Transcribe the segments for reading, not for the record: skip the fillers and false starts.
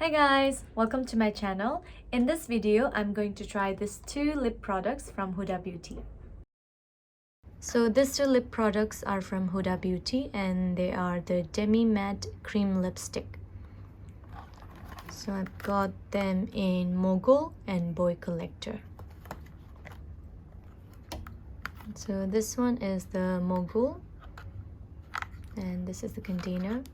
Hi guys, welcome to my channel. In this video, I'm going to try these two lip products from Huda Beauty. So these two lip products are from Huda Beauty and they are the Demi Matte Cream Lipstick. So I've got them in Mogul and Boy Collector. So this one is the Mogul and this is the container.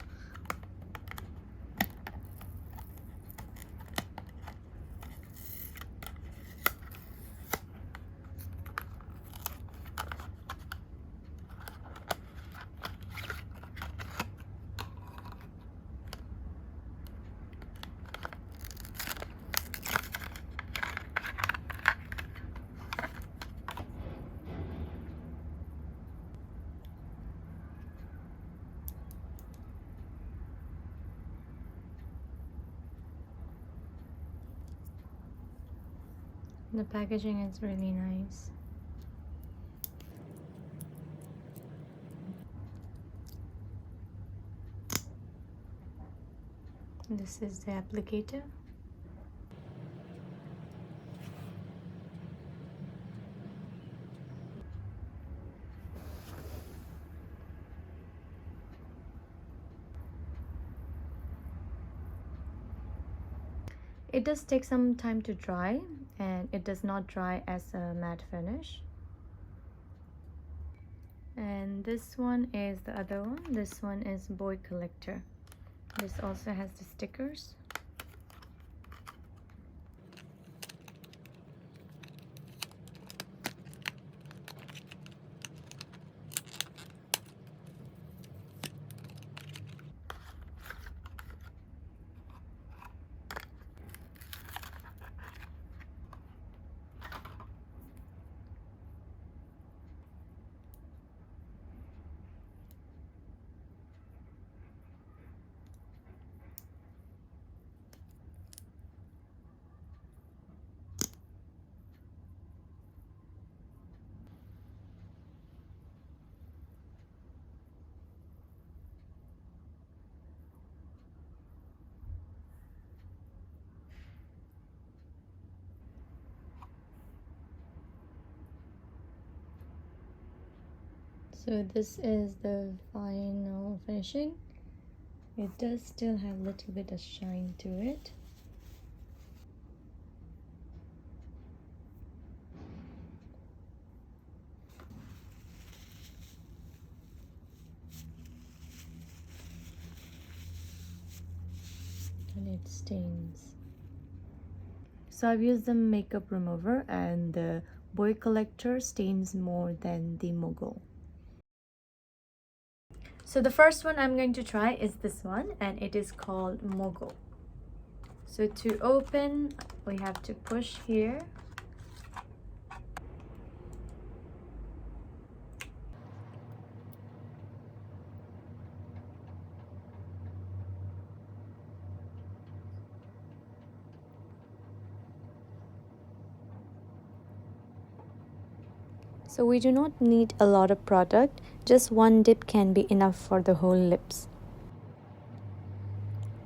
The packaging is really nice. This is the applicator. It does take some time to dry and it does not dry as a matte finish. And this one is the other one. This one is Boy Collector. This also has the stickers. So this is the final finishing. It does still have a little bit of shine to it. And it stains. So I've used the makeup remover and the Boy Collector stains more than the Mogul. So the first one I'm going to try is this one and it is called Mogul. So to open, we have to push here. So we do not need a lot of product, just one dip can be enough for the whole lips.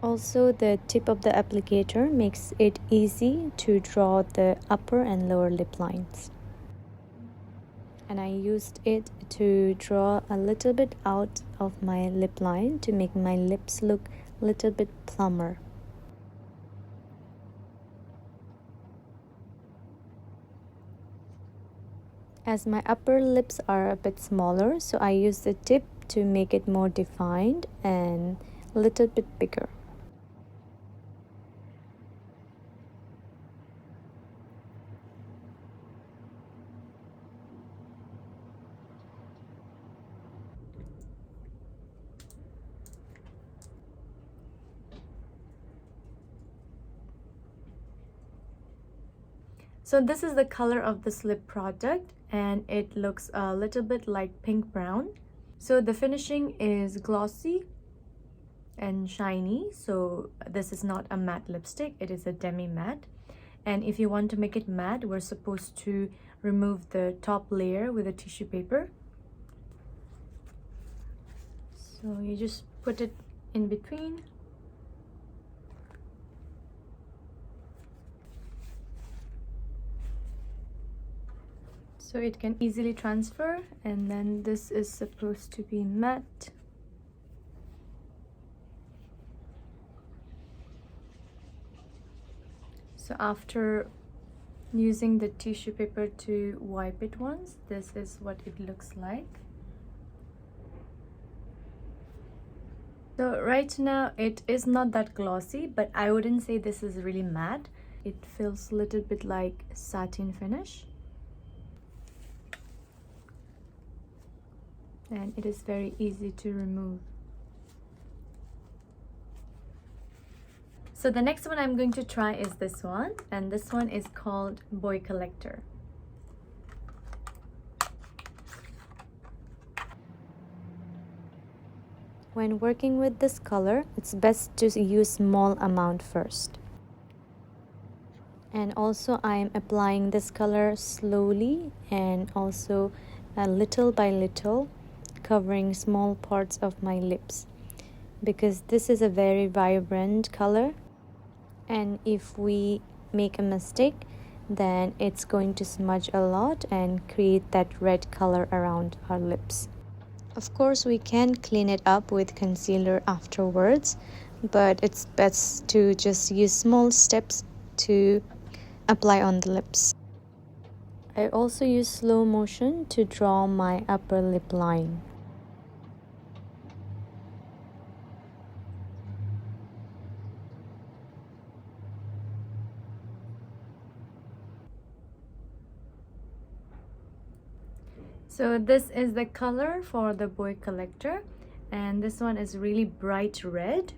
Also, the tip of the applicator makes it easy to draw the upper and lower lip lines. And I used it to draw a little bit out of my lip line to make my lips look a little bit plumper. As my upper lips are a bit smaller, so I use the tip to make it more defined and a little bit bigger. So this is the color of this lip product and it looks a little bit like pink brown. So the finishing is glossy and shiny. So this is not a matte lipstick, it is a demi matte. And if you want to make it matte, we're supposed to remove the top layer with a tissue paper. So you just put it in between so it can easily transfer. And then this is supposed to be matte. So after using the tissue paper to wipe it once, this is what it looks like. So right now it is not that glossy, but I wouldn't say this is really matte. It feels a little bit like satin finish. And it is very easy to remove. So the next one I'm going to try is this one, and this one is called Boy Collector. When working with this color, it's best to use small amount first. And also I am applying this color slowly and also little by little, covering small parts of my lips, because this is a very vibrant color, and if we make a mistake, then it's going to smudge a lot and create that red color around our lips. Of course, we can clean it up with concealer afterwards, but it's best to just use small steps to apply on the lips. I also use slow motion to draw my upper lip line. So this is the color for the Boy Collector, and this one is really bright red,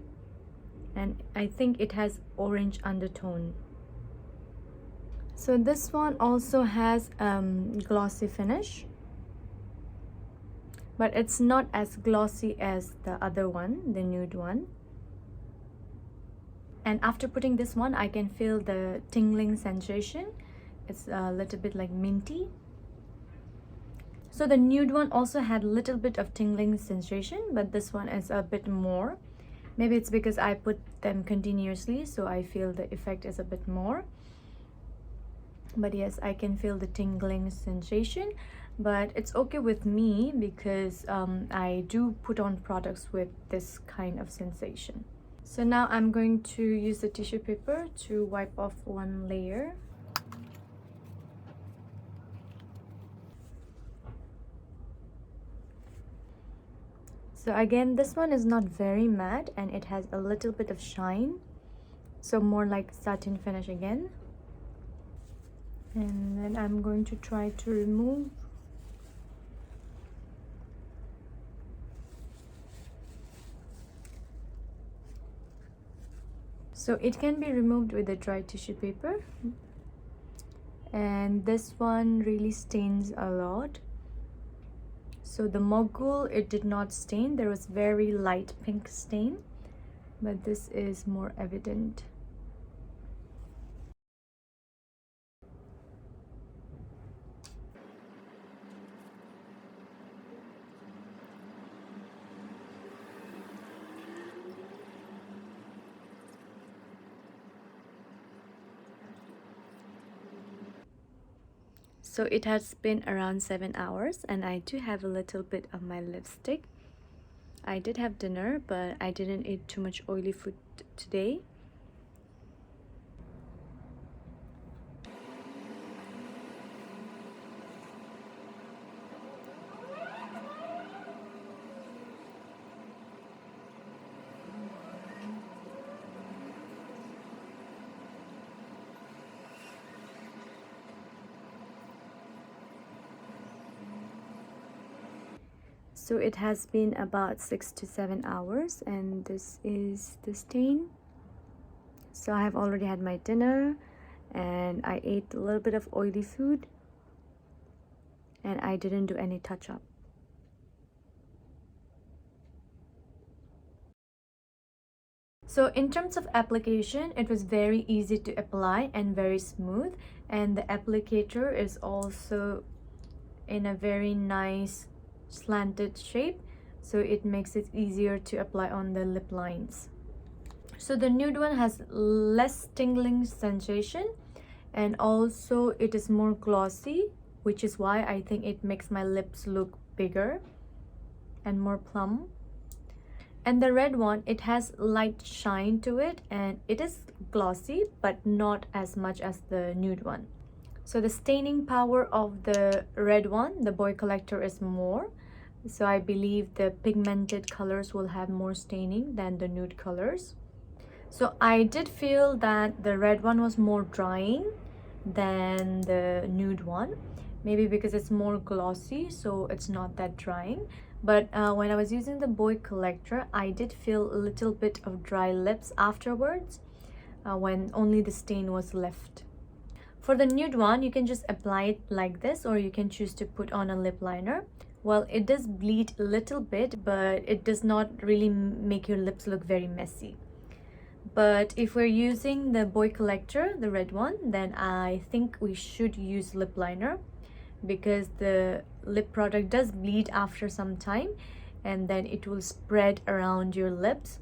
and I think it has orange undertone. So this one also has glossy finish, but it's not as glossy as the other one, the nude one. And after putting this one, I can feel the tingling sensation. It's a little bit like minty. So the nude one also had a little bit of tingling sensation, but this one is a bit more. Maybe it's because I put them continuously, so I feel the effect is a bit more. But yes, I can feel the tingling sensation, but it's okay with me because I do put on products with this kind of sensation. So now I'm going to use the tissue paper to wipe off one layer. So again, this one is not very matte and it has a little bit of shine, so more like satin finish again. And then I'm going to try to remove. So it can be removed with a dry tissue paper, and this one really stains a lot. So the Mogul, it did not stain. There was very light pink stain, but this is more evident. So it has been around 7 hours and I do have a little bit of my lipstick. I did have dinner, but I didn't eat too much oily food today. So it has been about 6 to 7 hours, and this is the stain. So I have already had my dinner and I ate a little bit of oily food and I didn't do any touch-up. So in terms of application, it was very easy to apply and very smooth, and the applicator is also in a very nice slanted shape, so it makes it easier to apply on the lip lines. So the nude one has less tingling sensation and also it is more glossy, which is why I think it makes my lips look bigger and more plump. And the red one, it has light shine to it and it is glossy but not as much as the nude one. So the staining power of the red one, the Boy Collector, is more. So I believe the pigmented colors will have more staining than the nude colors. So I did feel that the red one was more drying than the nude one. Maybe because it's more glossy, so it's not that drying. But when I was using the Boy Collector, I did feel a little bit of dry lips afterwards when only the stain was left. For the nude one, you can just apply it like this, or you can choose to put on a lip liner. Well, it does bleed a little bit, but it does not really make your lips look very messy. But if we're using the Boy Collector, the red one, then I think we should use lip liner, because the lip product does bleed after some time and then it will spread around your lips.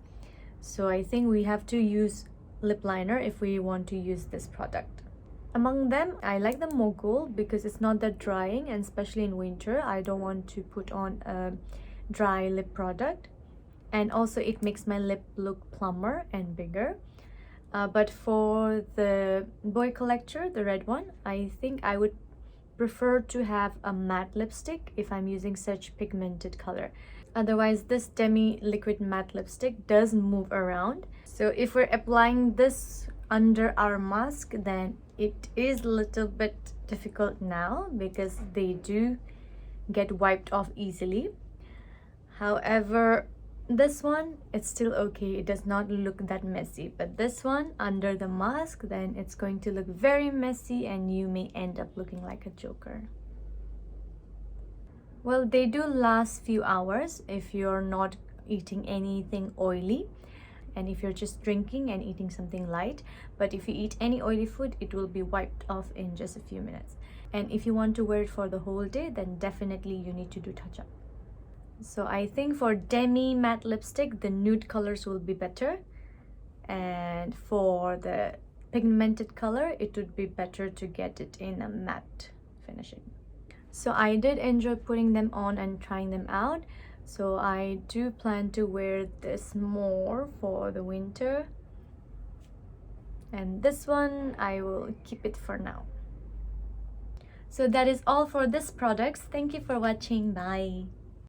So I think we have to use lip liner if we want to use this product. Among them, I like the Mogul because it's not that drying, and especially in winter I don't want to put on a dry lip product, and also it makes my lip look plumper and bigger. But for the Boy Collector, the red one, I think I would prefer to have a matte lipstick if I'm using such pigmented color. Otherwise, this Demi liquid matte lipstick does move around. So if we're applying this under our mask, then it is a little bit difficult now because they do get wiped off easily. However, this one, it's still okay. It does not look that messy. But this one, under the mask, then it's going to look very messy and you may end up looking like a joker. Well, they do last few hours if you're not eating anything oily and if you're just drinking and eating something light. But if you eat any oily food, it will be wiped off in just a few minutes. And if you want to wear it for the whole day, then definitely you need to do touch-up. So I think for Demi matte lipstick, the nude colors will be better. And for the pigmented color, it would be better to get it in a matte finishing. So I did enjoy putting them on and trying them out. So I do plan to wear this more for the winter. And this one, I will keep it for now. So that is all for this products. Thank you for watching. Bye.